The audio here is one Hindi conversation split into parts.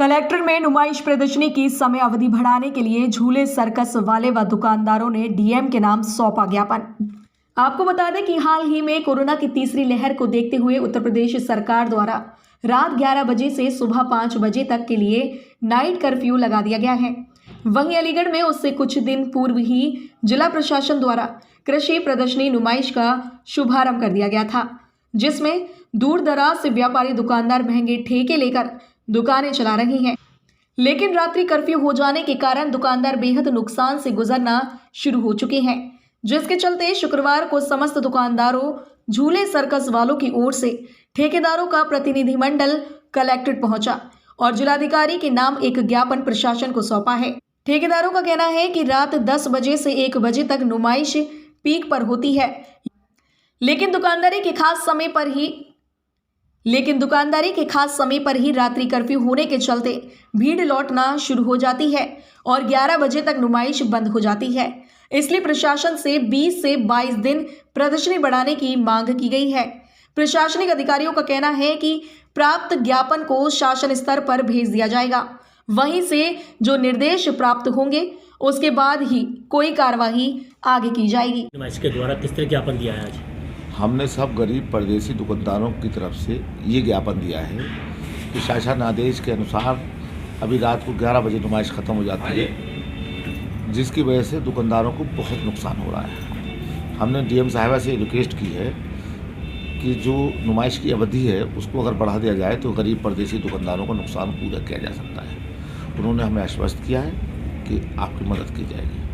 कलेक्ट्रेट में नुमाइश प्रदर्शनी की समय अवधि बढ़ाने के लिए झूले सर्कस वाले व दुकानदारों ने डीएम के नाम सौंपा ज्ञापन। आपको बता दें कि हाल ही में कोरोना की तीसरी लहर को देखते हुए उत्तर प्रदेश सरकार द्वारा रात 11 बजे से सुबह 5 बजे तक के लिए नाइट कर्फ्यू लगा दिया गया है। वहीं अलीगढ़ में उससे कुछ दिन पूर्व ही जिला प्रशासन द्वारा कृषि प्रदर्शनी नुमाइश का शुभारंभ कर दिया गया था, जिसमें दूर दराज से व्यापारी दुकानदार महंगे ठेके लेकर दुकानें चला रही हैं। लेकिन रात्रि कर्फ्यू हो जाने के कारण दुकानदार बेहद नुकसान से गुजरना शुरू हो चुके हैं, जिसके चलते शुक्रवार को समस्त दुकानदारों, झूले सर्कस वालों की ओर से ठेकेदारों का प्रतिनिधिमंडल कलेक्ट्रेट पहुंचा और जिलाधिकारी के नाम एक ज्ञापन प्रशासन को सौंपा है। ठेकेदारों का कहना है कि रात 10 बजे से 1 बजे तक नुमाइश पीक पर होती है, लेकिन दुकानदारी के खास समय पर ही रात्रि कर्फ्यू होने के चलते भीड़ लौटना शुरू हो जाती है और 11 बजे तक नुमाइश बंद हो जाती है। इसलिए प्रशासन से 20 से 22 दिन प्रदर्शनी बढ़ाने की मांग की गई है। प्रशासनिक अधिकारियों का कहना है कि प्राप्त ज्ञापन को शासन स्तर पर भेज दिया जाएगा, वहीं से जो निर्देश प्राप्त होंगे उसके बाद ही कोई कार्यवाही आगे की जाएगी। नुमाइश के द्वारा किस तरह ज्ञापन दिया है आज? हमने सब गरीब परदेसी दुकानदारों की तरफ से ये ज्ञापन दिया है कि शासन आदेश के अनुसार अभी रात को 11 बजे नुमाइश ख़त्म हो जाती है, जिसकी वजह से दुकानदारों को बहुत नुकसान हो रहा है। हमने डीएम साहिबा से रिक्वेस्ट की है कि जो नुमाइश की अवधि है उसको अगर बढ़ा दिया जाए तो गरीब परदेसी दुकानदारों को नुकसान पूरा किया जा सकता है। उन्होंने हमें आश्वस्त किया है कि आपकी मदद की जाएगी।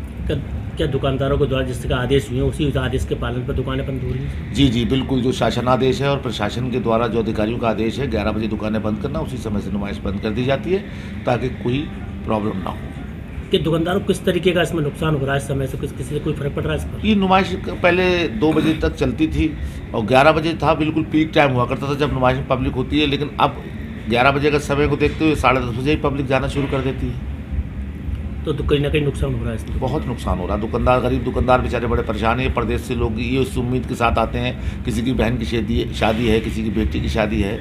क्या दुकानदारों के द्वारा जिस तरह आदेश हुए उसी आदेश के पालन पर दुकानें बंद हो रही हैं? जी बिल्कुल, जो शासनादेश है और प्रशासन के द्वारा जो अधिकारियों का आदेश है 11 बजे दुकानें बंद करना, उसी समय से नुमाइश बंद कर दी जाती है ताकि कोई प्रॉब्लम ना हो। कि दुकानदारों को किस तरीके का इसमें नुकसान हो रहा है इस समय से, किसी से कोई फर्क पड़ रहा है इस पर? ये नुमाइश पहले 2 बजे तक चलती थी और 11 बजे था, बिल्कुल पीक टाइम हुआ करता था जब नुमाइश में पब्लिक होती है, लेकिन अब 11 बजे का समय को देखते हुए 10:30 बजे ही पब्लिक जाना शुरू कर देती है। तो कहीं ना कहीं नुकसान हो रहा है इसमें? बहुत नुकसान हो रहा है। दुकानदार, गरीब दुकानदार बेचारे बड़े परेशान हैं। प्रदेश से लोग ये उस उम्मीद के साथ आते हैं, किसी की बहन की शादी है, किसी की बेटी की शादी है।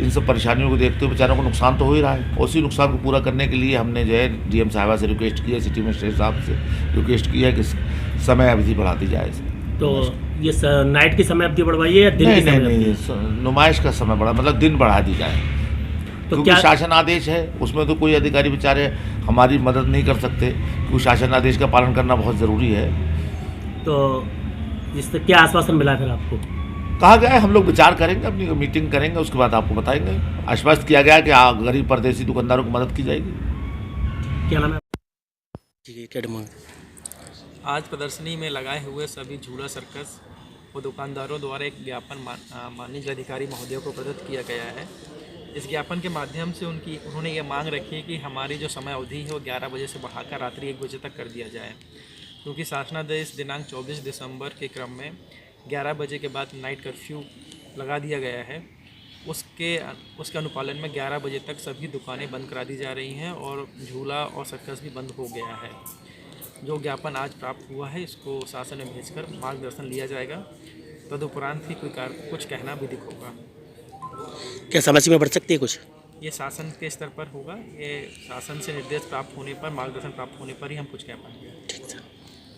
इन सब परेशानियों को देखते हुए बेचारों को नुकसान तो हो ही रहा है। उसी नुकसान को पूरा करने के लिए हमने जो है डीएम साहिबा से रिक्वेस्ट की है, सिटी मजिस्ट्रेट साहब से रिक्वेस्ट की है कि समय अवधि बढ़ा दी जाए। तो ये नाइट की समय अवधि बढ़वाइए या दिन की समय? नहीं, नुमाइश का समय बढ़ा, मतलब दिन बढ़ा दी जाए। तो क्योंकि शासन आदेश है, उसमें तो कोई अधिकारी बेचारे हमारी मदद नहीं कर सकते, क्योंकि शासन आदेश का पालन करना बहुत ज़रूरी है। तो इससे क्या आश्वासन मिला फिर आपको? कहा गया है हम लोग विचार करेंगे, अपनी मीटिंग करेंगे, उसके बाद आपको बताएंगे। आश्वस्त किया गया है कि गरीब परदेसी दुकानदारों को मदद की जाएगी। क्या नाम है? क्या डिमांड? आज प्रदर्शनी में लगाए हुए सभी झूला सर्कस और दुकानदारों द्वारा एक ज्ञापन माननीय जिलाधिकारी महोदय को प्रदत्त किया गया है। इस ज्ञापन के माध्यम से उन्होंने ये मांग रखी है कि हमारी जो समय अवधि है वो 11 बजे से बढ़ाकर रात्रि 1 बजे तक कर दिया जाए, क्योंकि शासनादेश दिनांक 24 दिसंबर के क्रम में 11 बजे के बाद नाइट कर्फ्यू लगा दिया गया है। उसके अनुपालन में 11 बजे तक सभी दुकानें बंद करा दी जा रही हैं और झूला और सर्कस भी बंद हो गया है। जो ज्ञापन आज प्राप्त हुआ है इसको शासन में भेजकर मार्गदर्शन लिया जाएगा। तदुपरांत ही कुछ कहना विधिक होगा। क्या समय सीमा बढ़ सकती है कुछ? ये शासन के स्तर पर होगा। ये शासन से निर्देश प्राप्त होने पर, मार्गदर्शन प्राप्त होने पर ही हम कुछ कह पाएंगे।